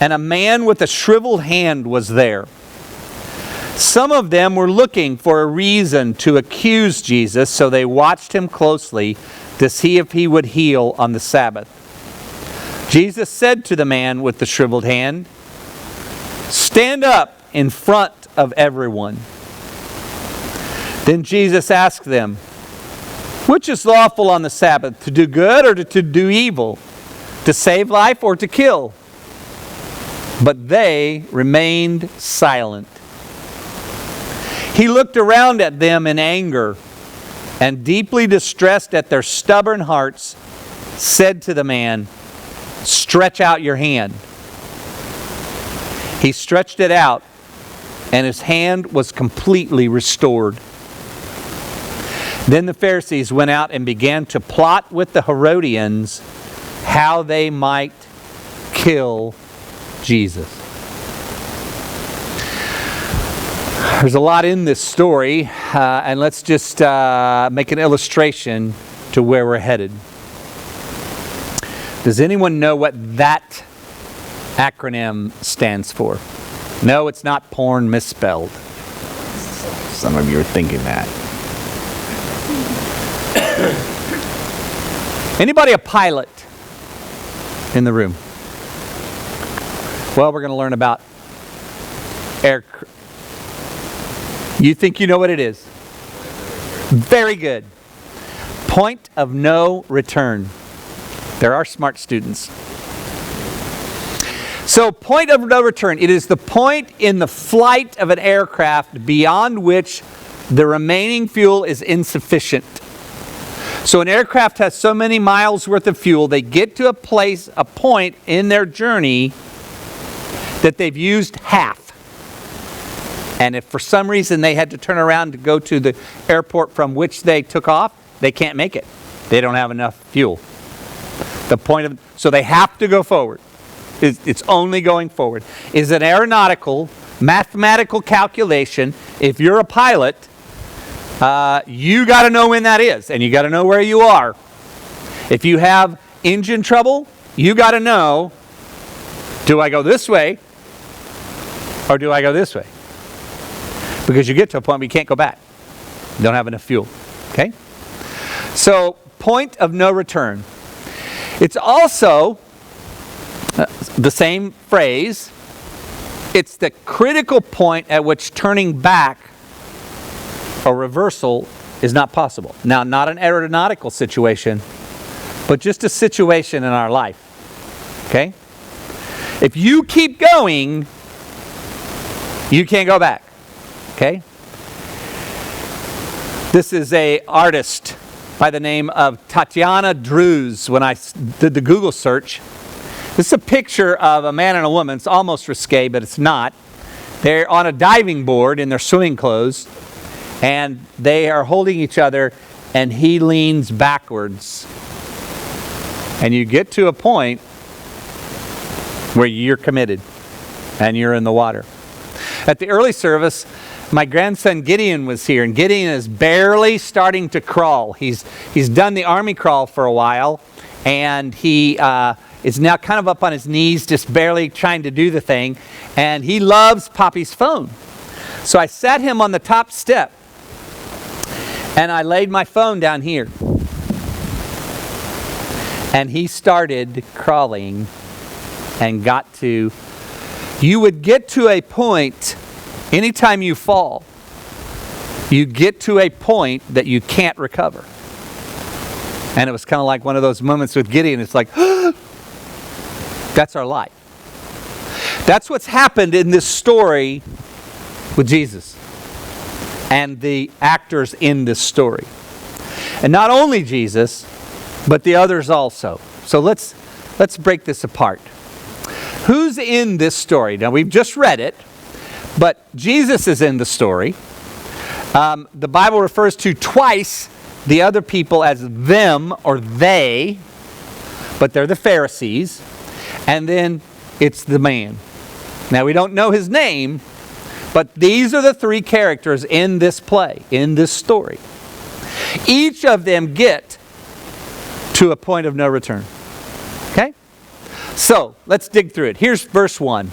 and a man with a shriveled hand was there. Some of them were looking for a reason to accuse Jesus, so they watched him closely to see if he would heal on the Sabbath. Jesus said to the man with the shriveled hand, "Stand up in front of everyone." Then Jesus asked them, "Which is lawful on the Sabbath, to do good or to do evil, to save life or to kill?" But they remained silent. He looked around at them in anger and, deeply distressed at their stubborn hearts, said to the man, "Stretch out your hand." He stretched it out, and his hand was completely restored. Then the Pharisees went out and began to plot with the Herodians how they might kill Jesus. There's a lot in this story, and let's just make an illustration to where we're headed. Does anyone know what that acronym stands for? No, it's not porn misspelled. Some of you are thinking that. Anybody a pilot in the room? Well, we're going to learn about aircraft. You think you know what it is? Very good. Point of no return. There are smart students. So, point of no return. It is the point in the flight of an aircraft beyond which the remaining fuel is insufficient. So an aircraft has so many miles worth of fuel, they get to a point in their journey that they've used half. And if for some reason they had to turn around to go to the airport from which they took off, they can't make it. They don't have enough fuel. So they have to go forward. It's only going forward. Is an aeronautical, mathematical calculation. If you're a pilot, you got to know when that is, and you got to know where you are. If you have engine trouble, you got to know, do I go this way or do I go this way? Because you get to a point where you can't go back. You don't have enough fuel. Okay? So, point of no return. It's also the same phrase. It's the critical point at which turning back or reversal is not possible. Now, not an aeronautical situation, but just a situation in our life. Okay? If you keep going, you can't go back. Okay? This is an artist by the name of Tatiana Drews. When I did the Google search, this is a picture of a man and a woman. It's almost risque, but it's not. They're on a diving board in their swimming clothes, and they are holding each other, and he leans backwards. And you get to a point where you're committed, and you're in the water. At the early service, my grandson Gideon was here, and Gideon is barely starting to crawl. He's done the army crawl for a while, and he is now kind of up on his knees, just barely trying to do the thing, and he loves Poppy's phone. So I sat him on the top step, and I laid my phone down here. And he started crawling and got to... You would get to a point, anytime you fall, you get to a point that you can't recover. And it was kind of like one of those moments with Gideon. It's like, that's our life. That's what's happened in this story with Jesus and the actors in this story. And not only Jesus, but the others also. So let's break this apart. Who's in this story? Now, we've just read it, but Jesus is in the story. The Bible refers to twice the other people as them or they, but they're the Pharisees. And then it's the man. Now, we don't know his name, but these are the three characters in this play, in this story. Each of them get to a point of no return. Okay? So, let's dig through it. Here's verse 1.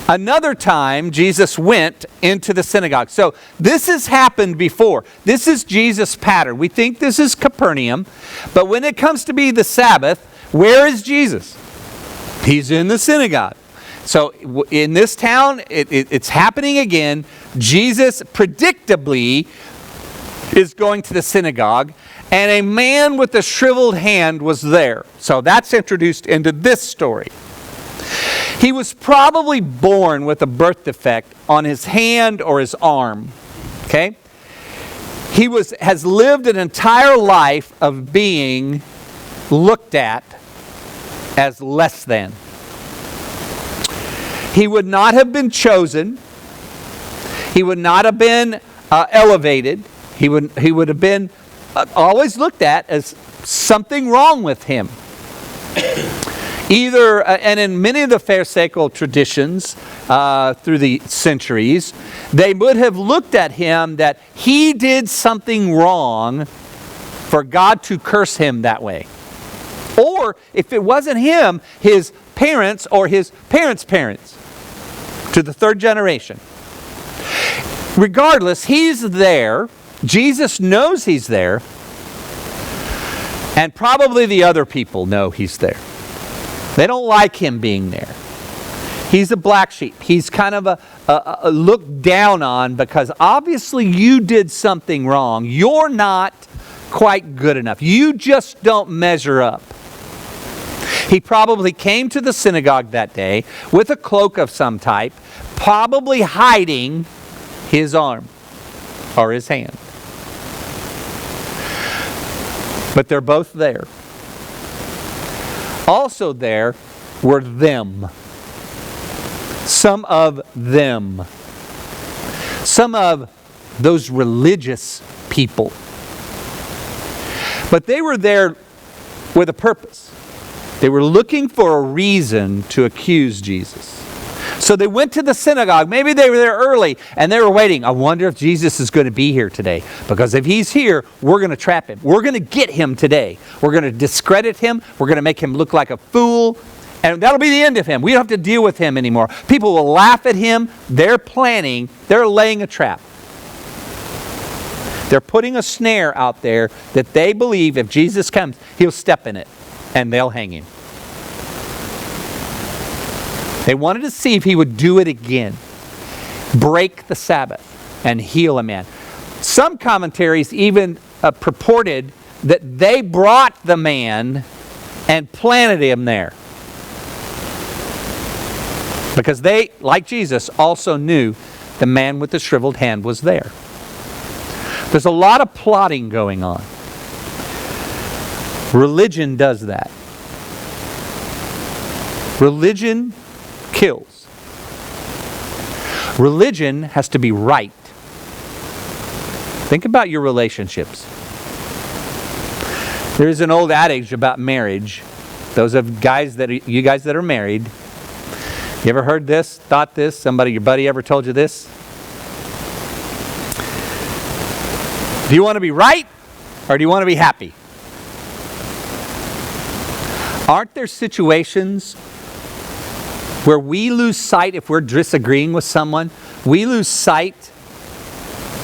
Another time, Jesus went into the synagogue. So, this has happened before. This is Jesus' pattern. We think this is Capernaum, but when it comes to be the Sabbath, where is Jesus? He's in the synagogue. So, in this town, it's happening again. Jesus, predictably, is going to the synagogue, and a man with a shriveled hand was there. So that's introduced into this story. He was probably born with a birth defect on his hand or his arm. Okay? He has lived an entire life of being looked at as less than. He would not have been chosen. He would not have been elevated. He would have been always looked at as something wrong with him. Either, and in many of the Pharisaical traditions through the centuries, they would have looked at him that he did something wrong for God to curse him that way. Or, if it wasn't him, his parents or his parents' parents, to the third generation. Regardless, he's there. Jesus knows he's there, and probably the other people know he's there. They don't like him being there. He's a black sheep. He's kind of a looked down on because obviously you did something wrong. You're not quite good enough. You just don't measure up. He probably came to the synagogue that day with a cloak of some type, probably hiding his arm or his hand. But they're both there. Also there were them. Some of them. Some of those religious people. But they were there with a purpose. They were looking for a reason to accuse Jesus. So they went to the synagogue. Maybe they were there early and they were waiting. I wonder if Jesus is going to be here today. Because if he's here, we're going to trap him. We're going to get him today. We're going to discredit him. We're going to make him look like a fool. And that'll be the end of him. We don't have to deal with him anymore. People will laugh at him. They're planning. They're laying a trap. They're putting a snare out there that they believe if Jesus comes, he'll step in it. And they'll hang him. They wanted to see if he would do it again. Break the Sabbath and heal a man. Some commentaries even purported that they brought the man and planted him there. Because they, like Jesus, also knew the man with the shriveled hand was there. There's a lot of plotting going on. Religion does that. Religion kills. Religion has to be right. Think about your relationships. There's an old adage about marriage. Those of you guys that are married, you ever heard this, thought this, your buddy ever told you this? Do you want to be right or do you want to be happy? Aren't there situations where we lose sight, if we're disagreeing with someone, we lose sight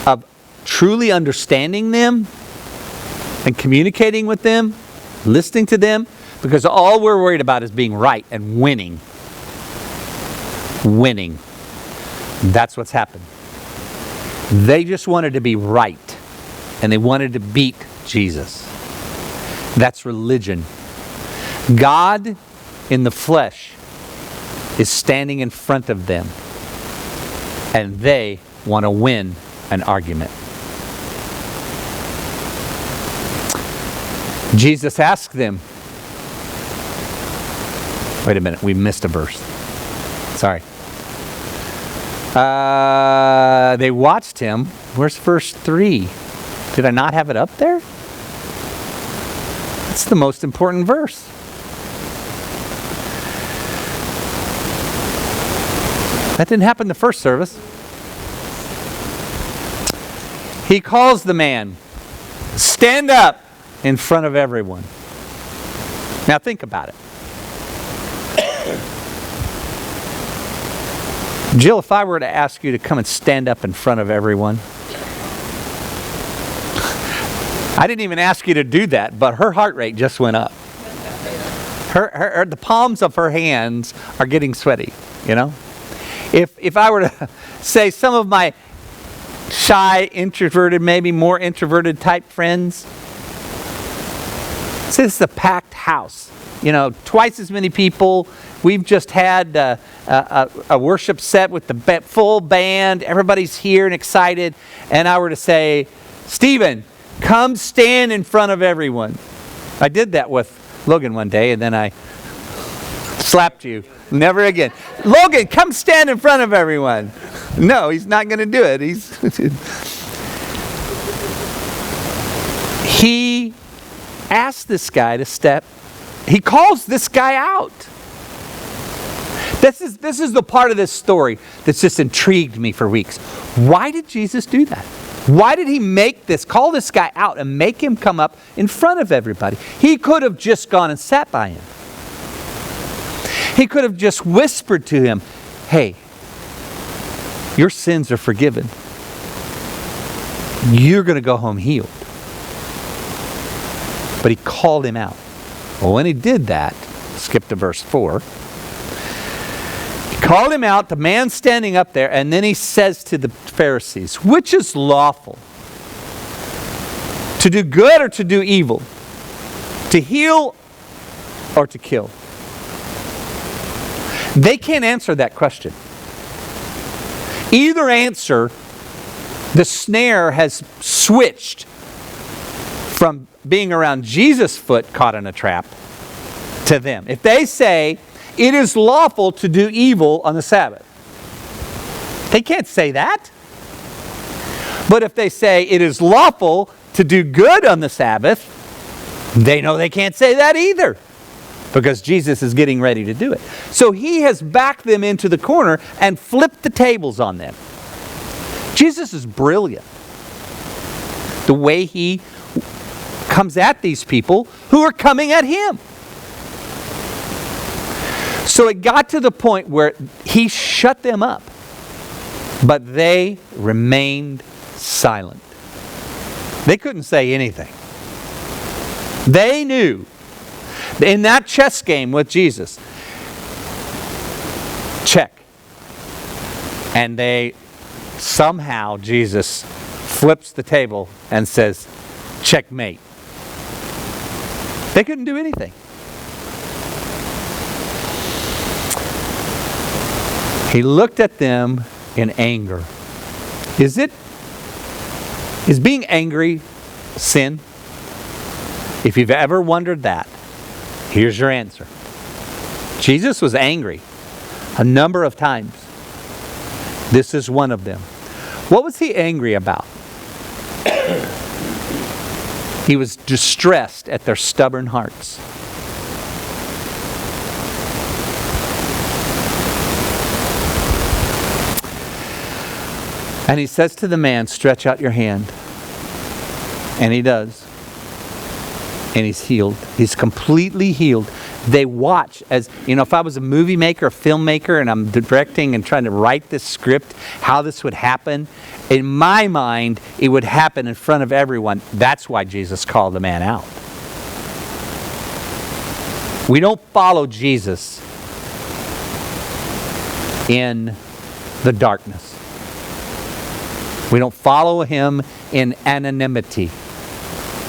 of truly understanding them and communicating with them, listening to them, because all we're worried about is being right and winning. Winning. That's what's happened. They just wanted to be right, and they wanted to beat Jesus. That's religion. God in the flesh is standing in front of them, and they want to win an argument. Jesus asked them, wait a minute, we missed a verse. Sorry. They watched him. Where's verse 3? Did I not have it up there? It's the most important verse. That didn't happen in the first service. He calls the man, stand up in front of everyone. Now think about it. Jill, if I were to ask you to come and stand up in front of everyone, I didn't even ask you to do that, but her heart rate just went up. The palms of her hands are getting sweaty, you know? If I were to say some of my shy, introverted, maybe more introverted type friends, this is a packed house. You know, twice as many people. We've just had a worship set with the full band. Everybody's here and excited. And I were to say, Stephen, come stand in front of everyone. I did that with Logan one day, and then I slapped you. Never again. Logan, come stand in front of everyone. No, he's not going to do it. He asked this guy to step. He calls this guy out. This is the part of this story that's just intrigued me for weeks. Why did Jesus do that? Why did he call this guy out and make him come up in front of everybody? He could have just gone and sat by him. He could have just whispered to him, hey, your sins are forgiven. You're going to go home healed. But he called him out. Well, when he did that, skip to verse 4. He called him out, the man standing up there, and then he says to the Pharisees, which is lawful? To do good or to do evil? To heal or to kill? They can't answer that question. Either answer, the snare has switched from being around Jesus' foot caught in a trap to them. If they say, it is lawful to do evil on the Sabbath, they can't say that. But if they say, it is lawful to do good on the Sabbath, they know they can't say that either, because Jesus is getting ready to do it. So he has backed them into the corner and flipped the tables on them. Jesus is brilliant. The way he comes at these people who are coming at him. So it got to the point where he shut them up, but they remained silent. They couldn't say anything. They knew in that chess game with Jesus, check. And somehow Jesus flips the table and says, checkmate. They couldn't do anything. He looked at them in anger. Is being angry sin? If you've ever wondered that, here's your answer. Jesus was angry a number of times. This is one of them. What was he angry about? He was distressed at their stubborn hearts. And he says to the man, stretch out your hand. And he does. And he's healed. He's completely healed. They watch as, if I was a movie maker, a filmmaker, and I'm directing and trying to write this script, how this would happen, in my mind, it would happen in front of everyone. That's why Jesus called the man out. We don't follow Jesus in the darkness. We don't follow him in anonymity.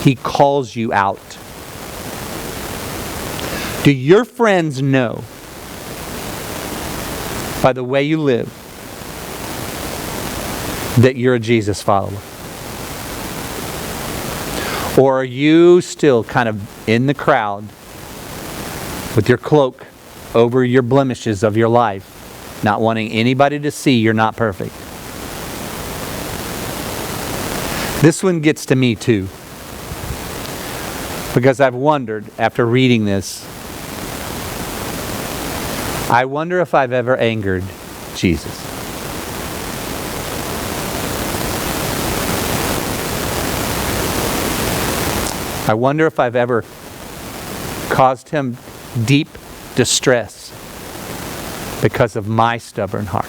He calls you out. Do your friends know by the way you live that you're a Jesus follower? Or are you still kind of in the crowd with your cloak over your blemishes of your life, not wanting anybody to see you're not perfect? This one gets to me too, because I've wondered after reading this, I wonder if I've ever angered Jesus. I wonder if I've ever caused him deep distress because of my stubborn heart.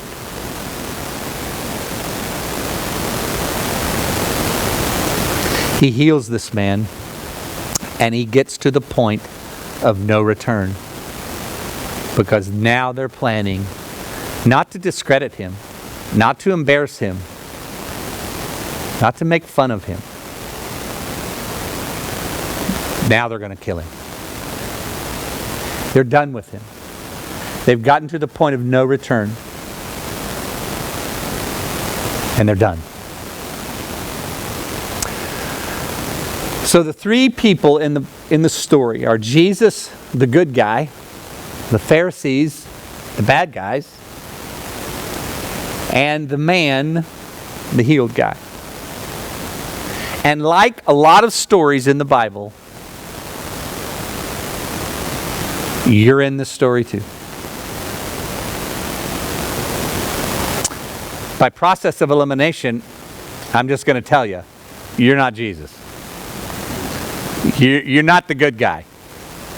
He heals this man, and he gets to the point of no return. Because now they're planning not to discredit him, not to embarrass him, not to make fun of him. Now they're going to kill him. They're done with him. They've gotten to the point of no return. And they're done. So the three people in the story are Jesus, the good guy, the Pharisees, the bad guys, and the man, the healed guy. And like a lot of stories in the Bible, you're in the story too. By process of elimination, I'm just going to tell you, you're not Jesus. You're not the good guy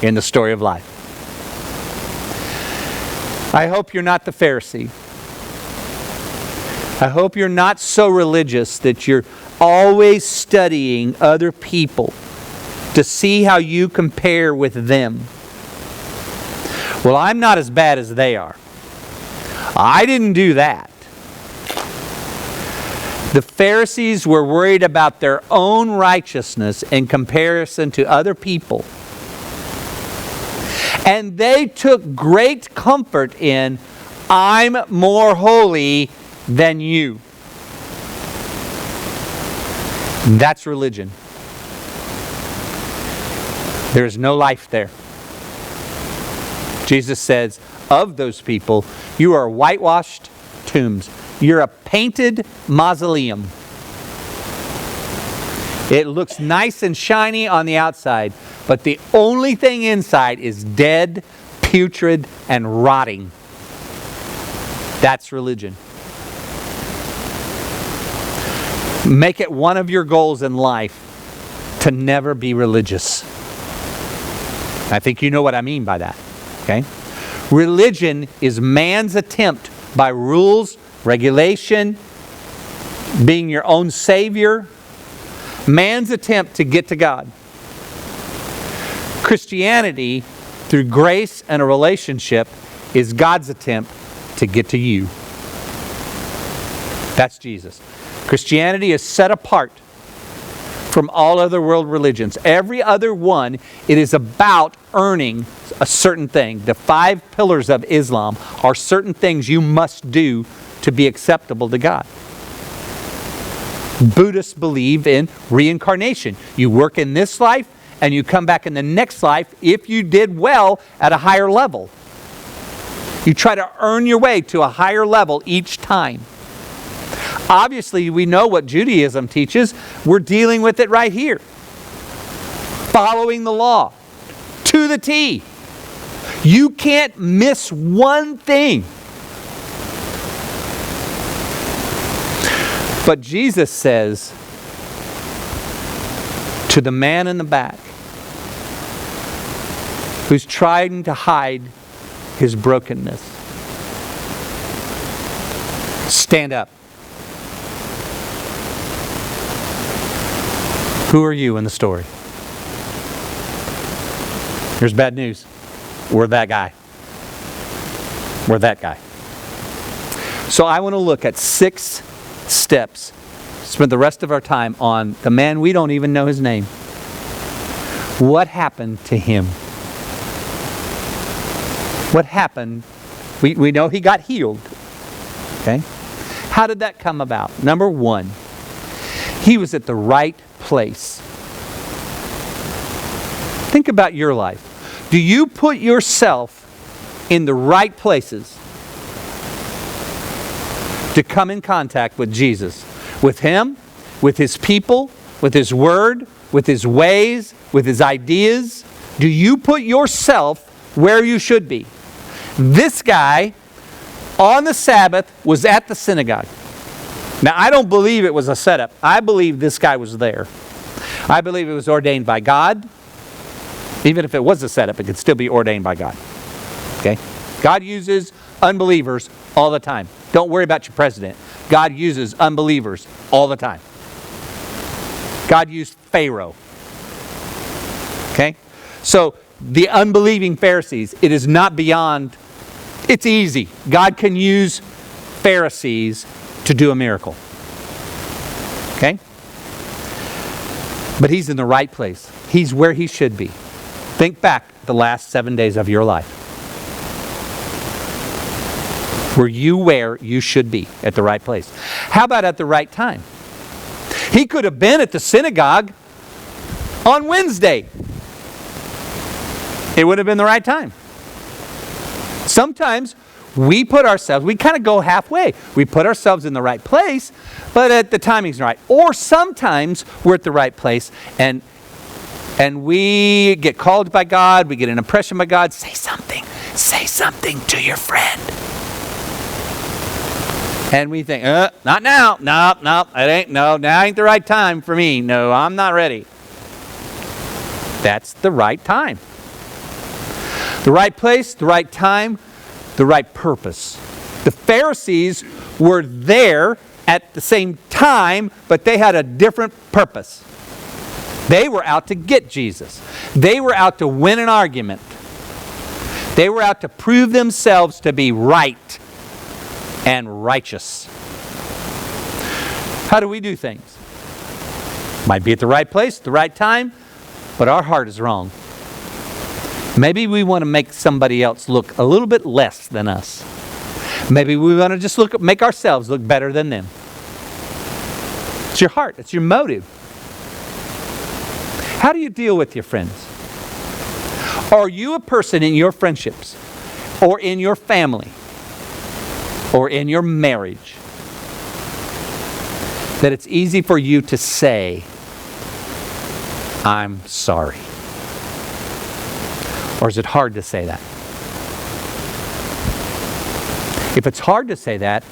in the story of life. I hope you're not the Pharisee. I hope you're not so religious that you're always studying other people to see how you compare with them. Well, I'm not as bad as they are. I didn't do that. The Pharisees were worried about their own righteousness in comparison to other people. And they took great comfort in, I'm more holy than you. That's religion. There is no life there. Jesus says, of those people, you are whitewashed tombs. You're a painted mausoleum. It looks nice and shiny on the outside, but the only thing inside is dead, putrid, and rotting. That's religion. Make it one of your goals in life to never be religious. I think you know what I mean by that. Okay? Religion is man's attempt by rules, regulation, being your own savior, man's attempt to get to God. Christianity, through grace and a relationship, is God's attempt to get to you. That's Jesus. Christianity is set apart from all other world religions. Every other one, it is about earning a certain thing. The 5 pillars of Islam are certain things you must do to be acceptable to God. Buddhists believe in reincarnation. You work in this life and you come back in the next life if you did well at a higher level. You try to earn your way to a higher level each time. Obviously, we know what Judaism teaches. We're dealing with it right here. Following the law to the T. You can't miss one thing. But Jesus says to the man in the back who's trying to hide his brokenness, stand up. Who are you in the story? Here's bad news. We're that guy. We're that guy. So I want to look at 6 steps. Spend the rest of our time on the man we don't even know his name. What happened to him? What happened? We know he got healed. Okay? How did that come about? Number 1, he was at the right place. Think about your life. Do you put yourself in the right places to come in contact with Jesus? With Him, with His people, with His Word, with His ways, with His ideas? Do you put yourself where you should be? This guy on the Sabbath was at the synagogue. Now, I don't believe it was a setup. I believe this guy was there. I believe it was ordained by God. Even if it was a setup, it could still be ordained by God. Okay? God uses unbelievers all the time. Don't worry about your president. God uses unbelievers all the time. God used Pharaoh. Okay? So, the unbelieving Pharisees, it is not beyond, it's easy. God can use Pharisees to do a miracle. Okay? But He's in the right place. He's where He should be. Think back the last 7 days of your life. Were you where you should be at the right place? How about at the right time? He could have been at the synagogue on Wednesday. It would have been the right time. Sometimes we kind of go halfway. We put ourselves in the right place, but the timing's right. Or sometimes we're at the right place and we get called by God, we get an impression by God, say something to your friend. And we think, not now, now ain't the right time for me. No, I'm not ready. That's the right time. The right place, the right time, the right purpose. The Pharisees were there at the same time, but they had a different purpose. They were out to get Jesus. They were out to win an argument. They were out to prove themselves to be right and righteous. How do we do things? Might be at the right place, the right time, but our heart is wrong. Maybe we want to make somebody else look a little bit less than us. Maybe we want to just make ourselves look better than them. It's your heart. It's your motive. How do you deal with your friends? Are you a person in your friendships or in your family or in your marriage that it's easy for you to say, I'm sorry? Or is it hard to say that? If it's hard to say that,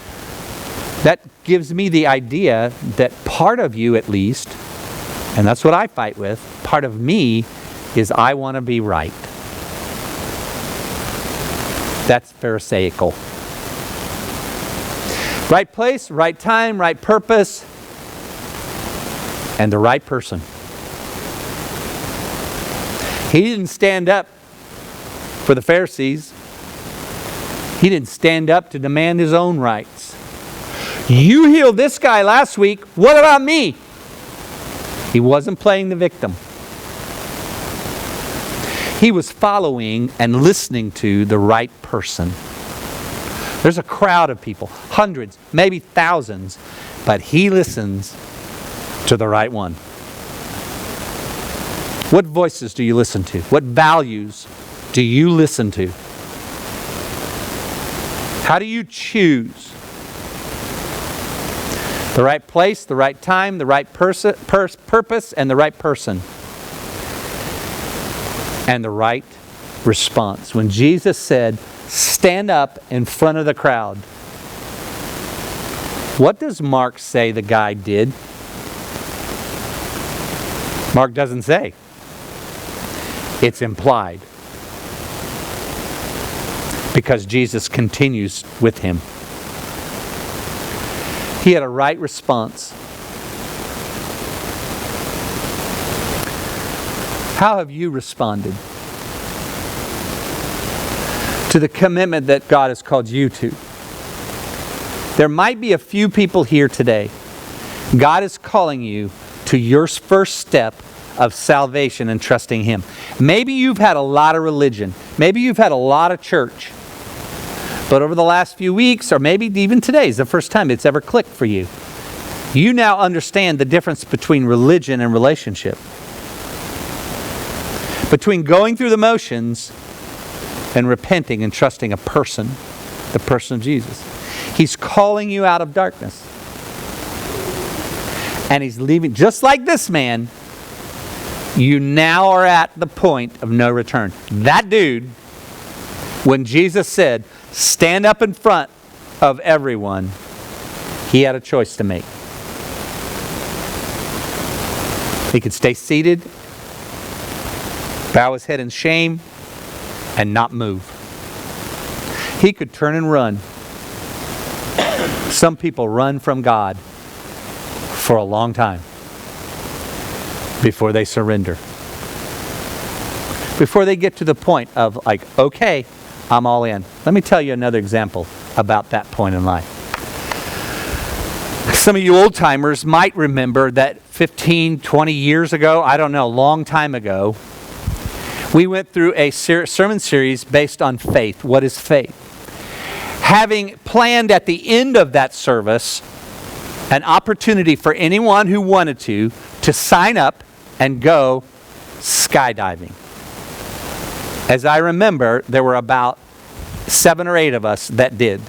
that gives me the idea that part of you at least, and that's what I fight with, part of me is I want to be right. That's Pharisaical. Right place, right time, right purpose, and the right person. He didn't stand up for the Pharisees. He didn't stand up to demand his own rights. You healed this guy last week. What about me? He wasn't playing the victim. He was following and listening to the right person. There's a crowd of people, hundreds, maybe thousands, but he listens to the right one. What voices do you listen to? What values do you listen to? How do you choose? The right place, the right time, the right purpose, and the right person. And the right response. When Jesus said, stand up in front of the crowd, what does Mark say the guy did? Mark doesn't say. It's implied. Because Jesus continues with him. He had a right response. How have you responded to the commitment that God has called you to? There might be a few people here today. God is calling you to your first step of salvation and trusting Him. Maybe you've had a lot of religion. Maybe you've had a lot of church. But over the last few weeks, or maybe even today, is the first time it's ever clicked for you. You now understand the difference between religion and relationship. Between going through the motions and repenting and trusting a person, the person of Jesus. He's calling you out of darkness. And He's leaving, just like this man, you now are at the point of no return. That dude, when Jesus said, stand up in front of everyone, he had a choice to make. He could stay seated, bow his head in shame, and not move. He could turn and run. Some people run from God for a long time before they surrender. Before they get to the point of like, okay, I'm all in. Let me tell you another example about that point in life. Some of you old timers might remember that 15, 20 years ago, I don't know, a long time ago, we went through a sermon series based on faith. What is faith? Having planned at the end of that service an opportunity for anyone who wanted to sign up and go skydiving. As I remember, there were about 7 or 8 of us that did.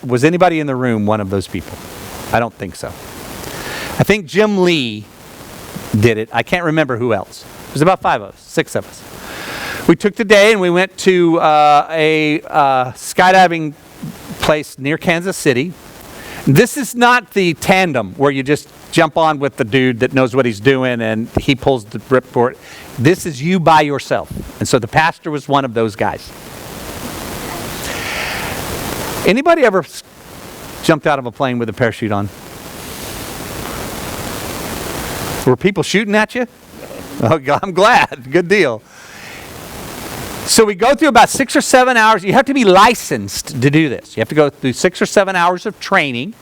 Was anybody in the room one of those people? I don't think so. I think Jim Lee did it. I can't remember who else. It was about 5 of us, 6 of us. We took the day and we went to a skydiving place near Kansas City. This is not the tandem where you just jump on with the dude that knows what he's doing and he pulls the ripcord. This is you by yourself. And so the pastor was one of those guys. Anybody ever jumped out of a plane with a parachute on? Were people shooting at you? Oh, I'm glad. Good deal. So we go through about 6 or 7 hours. You have to be licensed to do this. You have to go through 6 or 7 hours of training.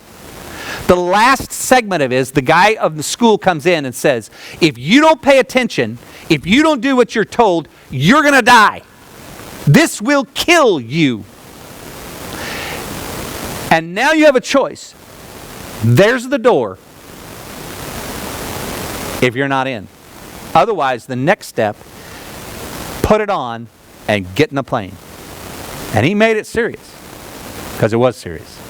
The last segment of it is the guy of the school comes in and says, if you don't pay attention, if you don't do what you're told, you're going to die. This will kill you. And now you have a choice. There's the door if you're not in. Otherwise, the next step, put it on and get in the plane. And he made it serious, because it was serious.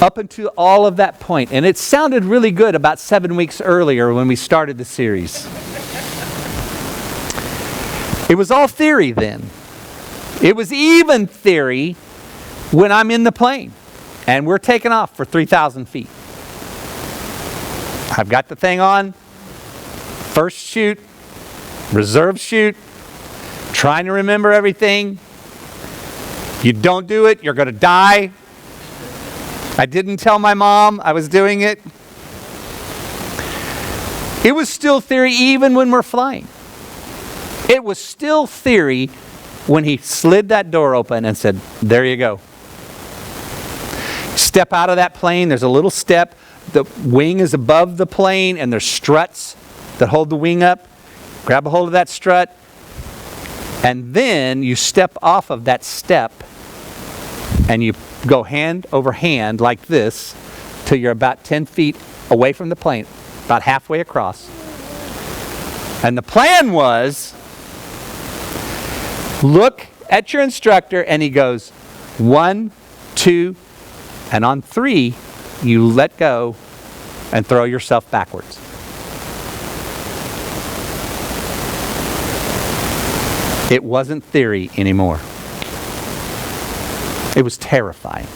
Up until all of that point, and it sounded really good about 7 weeks earlier when we started the series. It was all theory then. It was even theory when I'm in the plane and we're taking off for 3,000 feet. I've got the thing on, first chute, reserve chute, trying to remember everything. You don't do it, you're going to die. I didn't tell my mom I was doing it. It was still theory even when we're flying. It was still theory when he slid that door open and said, there you go. Step out of that plane, there's a little step. The wing is above the plane and there's struts that hold the wing up. Grab a hold of that strut. And then you step off of that step and you go hand over hand like this till you're about 10 feet away from the plane, about halfway across. And the plan was, look at your instructor and he goes, 1, 2, and on 3, you let go and throw yourself backwards. It wasn't theory anymore. It was terrifying.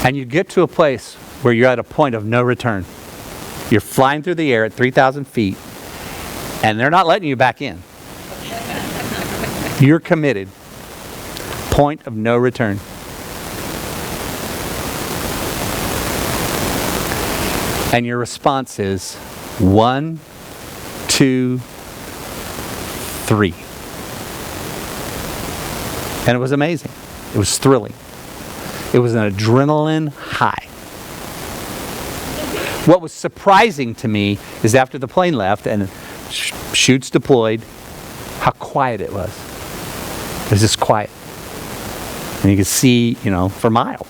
And you get to a place where you're at a point of no return. You're flying through the air at 3,000 feet, and they're not letting you back in. You're committed. Point of no return. And your response is 1, 2, 3. And it was amazing. It was thrilling. It was an adrenaline high. What was surprising to me is after the plane left and chutes deployed, how quiet it was. It was just quiet. And you could see, for miles.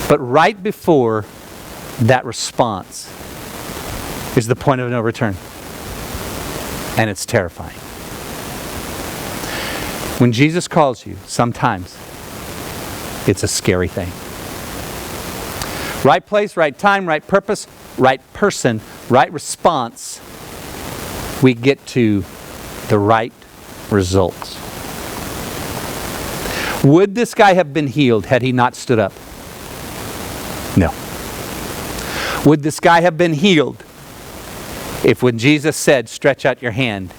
But right before that response is the point of no return. And it's terrifying. When Jesus calls you, sometimes it's a scary thing. Right place, right time, right purpose, right person, right response, we get to the right results. Would this guy have been healed had he not stood up? No. Would this guy have been healed if when Jesus said, stretch out your hand,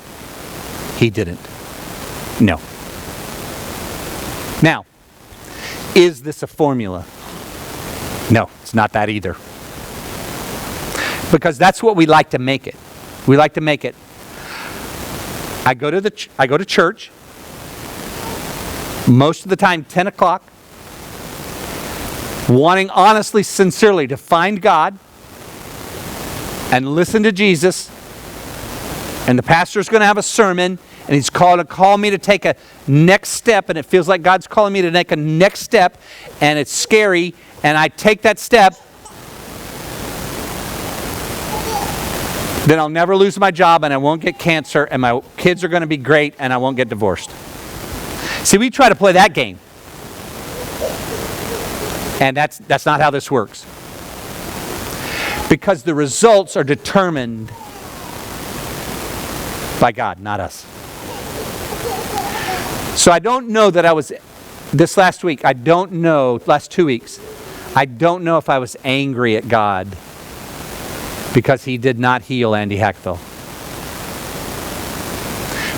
he didn't? No. Now, is this a formula? No, it's not that either. Because that's what we like to make it. We like to make it. I go to church, most of the time 10 o'clock, wanting honestly, sincerely to find God and listen to Jesus, and the pastor's going to have a sermon, and he's going to call me to take a next step, and it feels like God's calling me to take a next step, and it's scary, and I take that step, then I'll never lose my job, and I won't get cancer, and my kids are going to be great, and I won't get divorced. See, we try to play that game. And that's not how this works. Because the results are determined by God, not us. So I don't know that I was, this last week, last 2 weeks, I don't know if I was angry at God because he did not heal Andy Hackfell.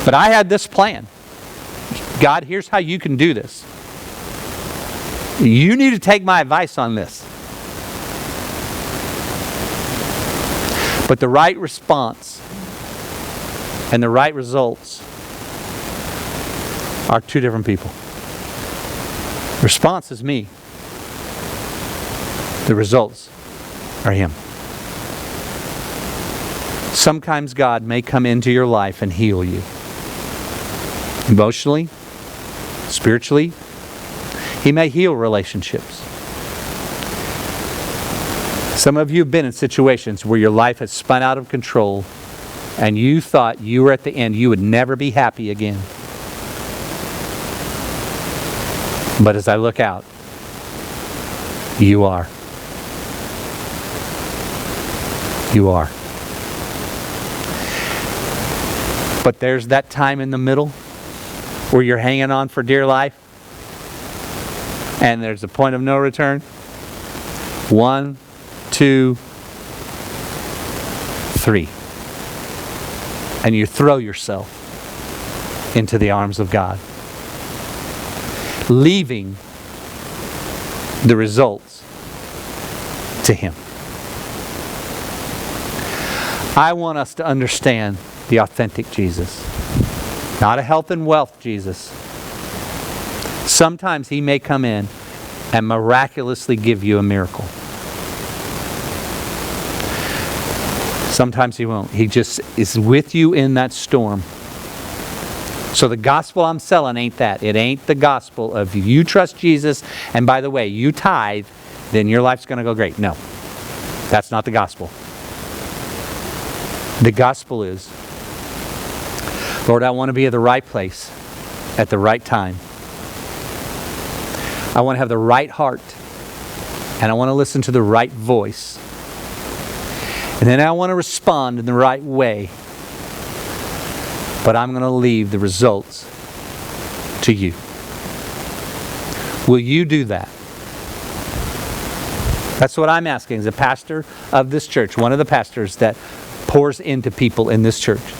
But I had this plan. God, here's how you can do this. You need to take my advice on this. But the right response and the right results are two different people. Response is me. The results are him. Sometimes God may come into your life and heal you. Emotionally, spiritually, he may heal relationships. Some of you have been in situations where your life has spun out of control and you thought you were at the end, you would never be happy again. But as I look out, you are. You are. But there's that time in the middle where you're hanging on for dear life and there's a point of no return. 1, 2, 3. And you throw yourself into the arms of God, leaving the results to him. I want us to understand the authentic Jesus, not a health and wealth Jesus. Sometimes he may come in and miraculously give you a miracle. Sometimes he won't. He just is with you in that storm. So the gospel I'm selling ain't that. It ain't the gospel of you trust Jesus, and by the way, you tithe, then your life's going to go great. No, that's not the gospel. The gospel is, Lord, I want to be at the right place at the right time. I want to have the right heart, and I want to listen to the right voice. And then I want to respond in the right way. But I'm going to leave the results to you. Will you do that? That's what I'm asking as a pastor of this church, one of the pastors that pours into people in this church.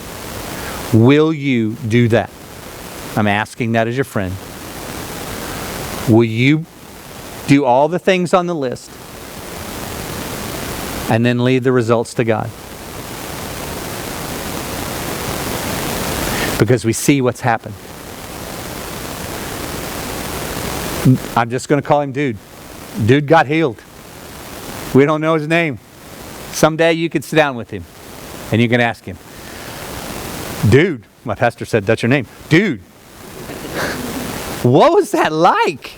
Will you do that? I'm asking that as your friend. Will you do all the things on the list and then leave the results to God? Because we see what's happened. I'm just going to call him Dude. Dude got healed. We don't know his name. Someday you could sit down with him and you can ask him, Dude, my pastor said that's your name. Dude, what was that like?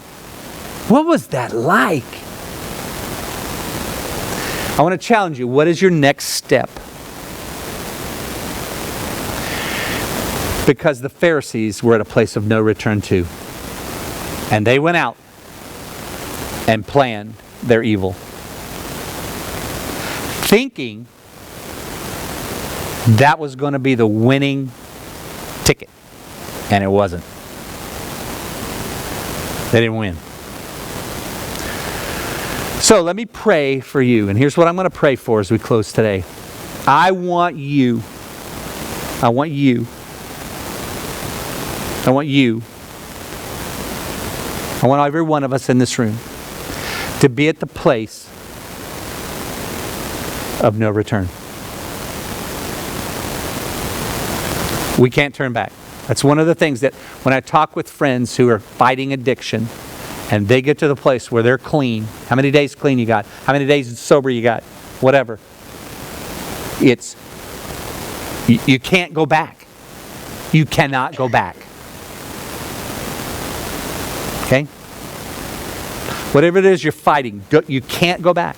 What was that like? I want to challenge you. What is your next step? Because the Pharisees were at a place of no return to. And they went out and planned their evil, thinking that was going to be the winning ticket. And it wasn't. They didn't win. So let me pray for you. And here's what I'm going to pray for as we close today. I want you I want every one of us in this room to be at the place of no return. We can't turn back. That's one of the things that when I talk with friends who are fighting addiction and they get to the place where they're clean, how many days clean you got? How many days sober you got? Whatever. It's, you can't go back. You cannot go back. Okay? Whatever it is you're fighting, you can't go back.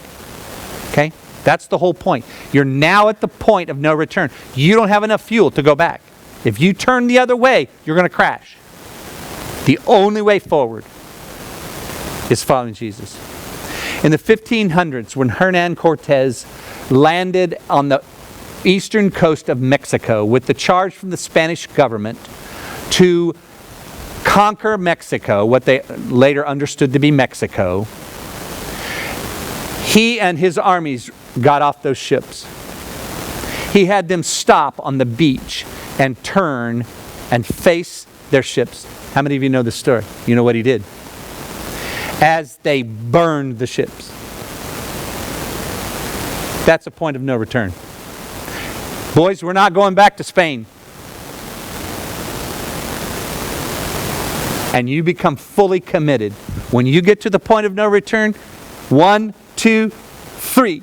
Okay? That's the whole point. You're now at the point of no return. You don't have enough fuel to go back. If you turn the other way, you're going to crash. The only way forward is following Jesus. In the 1500s, when Hernan Cortez landed on the eastern coast of Mexico with the charge from the Spanish government to conquer Mexico, what they later understood to be Mexico, he and his armies got off those ships. He had them stop on the beach and turn and face their ships. How many of you know this story? You know what he did? As they burned the ships. That's a point of no return. Boys, we're not going back to Spain. And you become fully committed. When you get to the point of no return, 1, 2, 3.